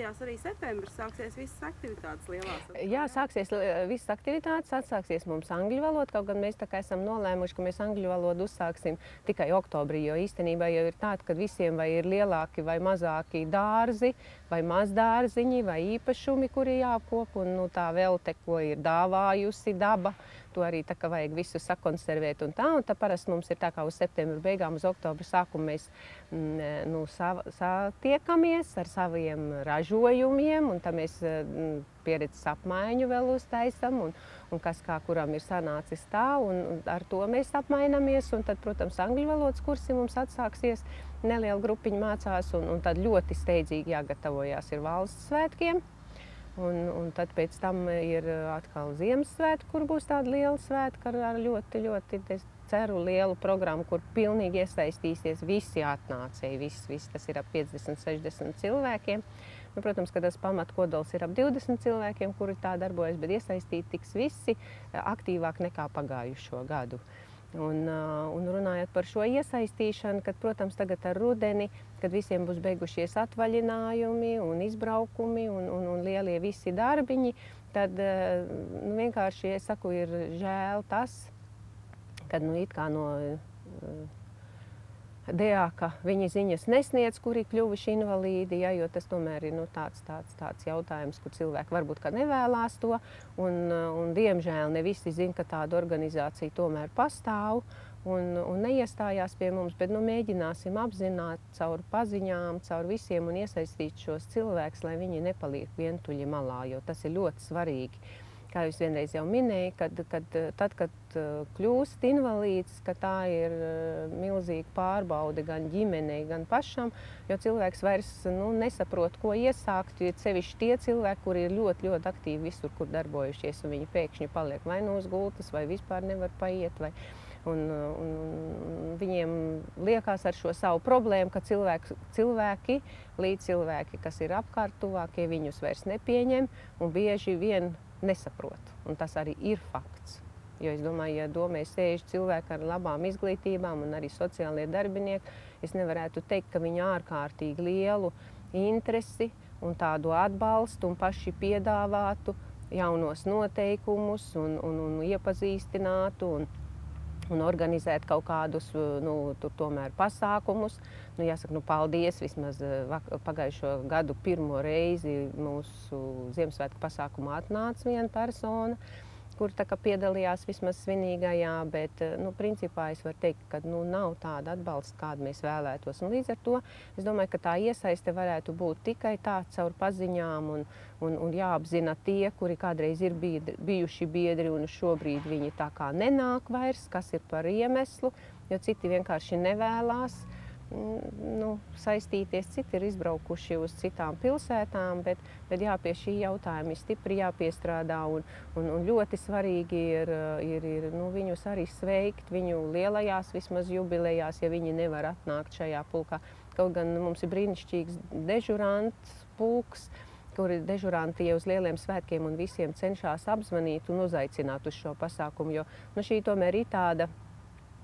Tuvojās arī septembris, sāksies visas aktivitātes lielās. Jā, sāksies visas aktivitātes, atsāksies mums angļu valoda, kaut gan mēs tā kā esam nolēmuši, ka mēs angļu valodu uzsāksim tikai oktobrī, jo īstenībā jau ir tāda, ka visiem vai ir lielāki vai mazāki dārzi, vai mazdārziņi, vai īpašumi, kuri jāapkop, un tā velte, ko ir dāvājusi daba, to arī tā kā vajag visu sakonservēt un tā parasti mums ir tā kā uz septembra beigām, uz oktobra sākumu mēs satiekamies ar saviem ražojumiem, un tā mēs pieredzes apmaiņu vēl uztaisam, un kas kā kuram ir sanācis tā, un ar to mēs apmainamies, un tad, protams, angļu valodas kursi mums atsāksies, neliela grupiņa mācās, un tad ļoti steidzīgi jāgatavojās ir valsts svētkiem. Un tad pēc tam ir atkal Ziemassvētki, kur būs tāda liela svētka ar ļoti, es ceru, lielu programmu, kur pilnīgi iesaistīsies visi atnācēji, viss, tas ir ap 50-60 cilvēkiem. Nu, protams, ka tas pamatkodols ir ap 20 cilvēkiem, kuri tā darbojas, bet iesaistīti tiks visi aktīvāk nekā pagājušo gadu. Un runājot par šo iesaistīšanu, kad, protams, tagad ar rudeni, kad visiem būs beigušies atvaļinājumi un izbraukumi un lielie visi darbiņi, tad vienkārši, es saku, ir žēl tas, kad it kā no DEAKA viņi ziņas nesniedz, kuri kļuvuši invalīdi, ja, jo tas tomēr ir tāds jautājums, kur cilvēki varbūt kā nevēlās to, un diemžēl ne visi zina, ka tāda organizācija tomēr pastāv un neiestājās pie mums, bet mēģināsim apzināt caur paziņām, caur visiem un iesaistīt šos cilvēkus, lai viņi nepaliek vientuļi malā, jo tas ir ļoti svarīgi. Kā jūs vienreiz jau minēju, tad, kad kļūst invalīds, ka tā ir milzīga pārbaude gan ģimenei, gan pašam, jo cilvēks vairs nesaprot, ko iesākt, jo sevišķi tie cilvēki, kuri ir ļoti aktīvi visur, kur darbojušies, un viņi pēkšņi paliek vai uz gultas, vai vispār nevar paiet, un viņiem liekas ar šo savu problēmu, ka cilvēki, līdzcilvēki, kas ir apkārt tuvākie, viņus vairs nepieņem, un bieži vien nesaprot. Un tas arī ir fakts. Jo es domāju, ja domē sēž cilvēki ar labām izglītībām un arī sociālie darbinieki, es nevarētu teikt, ka viņi ārkārtīgi lielu interesi un tādu atbalstu un paši piedāvātu jaunos noteikumus un iepazīstinātu un organizēt kaut kādus tomēr pasākumus. Jāsaka, paldies, vismaz pagājušo gadu pirmo reizi mūsu Ziemassvētku pasākumā atnāca viena persona, kur piedalījās vismaz svinīgajā, bet principā es varu teikt, ka nav tāda atbalsta, kādu mēs vēlētos. Un līdz ar to es domāju, ka tā iesaiste varētu būt tikai tā caur paziņām un jāapzina tie, kuri kādreiz ir bijuši biedri un šobrīd viņi tā kā nenāk vairs, kas ir par iemeslu, jo citi vienkārši nevēlās saistīties, citi ir izbraukuši uz citām pilsētām, bet pie šī jautājuma ir stipri jāpiestrādā un ļoti svarīgi ir viņus arī sveikt viņu lielajās vismaz jubilejās, ja viņi nevar atnākt šajā pulkā. Kaut gan mums ir brīnišķīgs dežurants pulks, kuri dežuranti jau uz lieliem svētkiem un visiem cenšas apzvanīt un uzaicināt uz šo pasākumu, jo šī tomēr ir tāda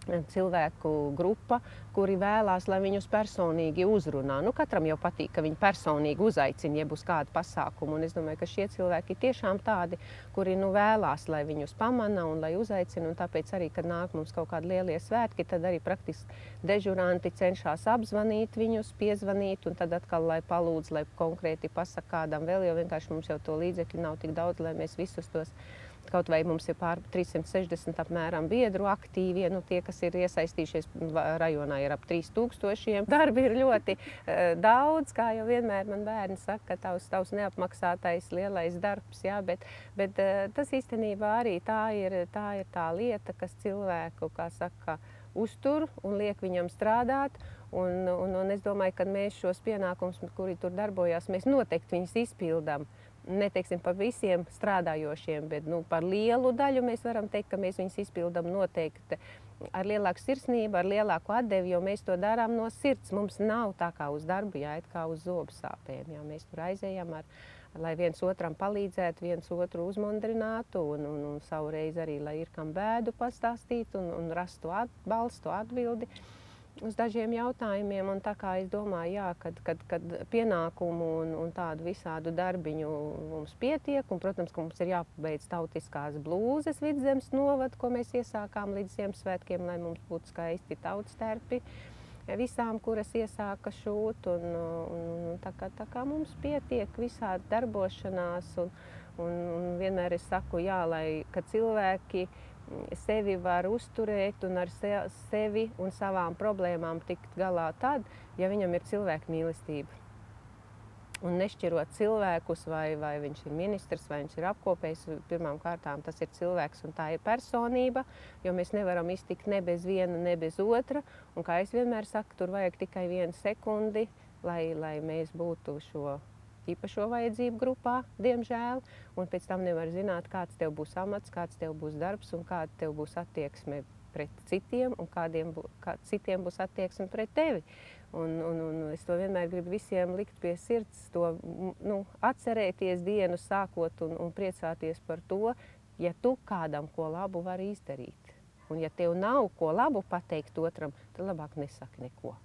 cilvēku grupa, kuri vēlās, lai viņus personīgi uzrunā. Katram jau patīk, ka viņi personīgi uzaicina, ja būs kāda pasākuma. Un es domāju, ka šie cilvēki ir tiešām tādi, kuri vēlās, lai viņus pamana un lai uzaicina. Un tāpēc arī, kad nāk mums kaut kādi lielie svētki, tad arī praktiski dežuranti cenšas apzvanīt viņus, piezvanīt un tad atkal, lai palūdz, lai konkrēti pasaka kādam vēl, jo vienkārši mums jau to līdzekļu nav tik daudz, lai mēs visus tos kaut vai mums ir pār 360 apmēram biedru aktīvi, tie, kas ir iesaistījušies rajonā, ir ap 3000. Darbi ir ļoti daudz, kā jau vienmēr man bērni saka, ka tavs neapmaksātais lielais darbs, jā, bet tas īstenībā arī tā ir tā lieta, kas cilvēku, kā saka, uztur un liek viņam strādāt. Un es domāju, ka mēs šos pienākumus, kuri tur darbojās, mēs noteikti viņus izpildām. Neteiksim par visiem strādājošiem, bet par lielu daļu mēs varam teikt, ka mēs viņus izpildām noteikti ar lielāku sirsnību, ar lielāku atdevi, jo mēs to darām no sirds. Mums nav tā kā uz darbu jāiet kā uz zobu sāpēm. Jā. Mēs tur aizējam, lai viens otram palīdzētu, viens otru uzmundrinātu un savu reizi arī, lai ir kam bēdu pastāstīt un rastu atbalstu, atbildi. uz dažiem jautājumiem, un tā kā es domāju, jā, kad pienākumu un tādu visādu darbiņu mums pietiek, un, protams, ka mums ir jāpabeidz tautiskās blūzes Vidzemes novada, ko mēs iesākām līdz Ziemassvētkiem, lai mums būtu skaisti tautsterpi visām, kuras iesāka šūt, un tā kā mums pietiek visādi darbošanās, un vienmēr es saku, jā, kad cilvēki sevi var uzturēt un ar sevi un savām problēmām tikt galā tad, ja viņam ir cilvēku mīlestība. Un nešķirot cilvēkus, vai viņš ir ministrs, vai viņš ir apkopējs, pirmām kārtām tas ir cilvēks un tā ir personība, jo mēs nevaram iztikt ne bez viena, ne bez otra. Un kā es vienmēr saku, tur vajag tikai 1 sekundi, lai mēs būtu šo īpašo vajadzību grupā, diemžēl, un pēc tam nevar zināt, kāds tev būs amats, kāds tev būs darbs un kāda tev būs attieksme pret citiem un kā citiem būs attieksme pret tevi. Un es to vienmēr gribu visiem likt pie sirds, to atcerēties dienu sākot un priecāties par to, ja tu kādam ko labu vari izdarīt. Un ja tev nav ko labu pateikt otram, tad labāk nesaki neko.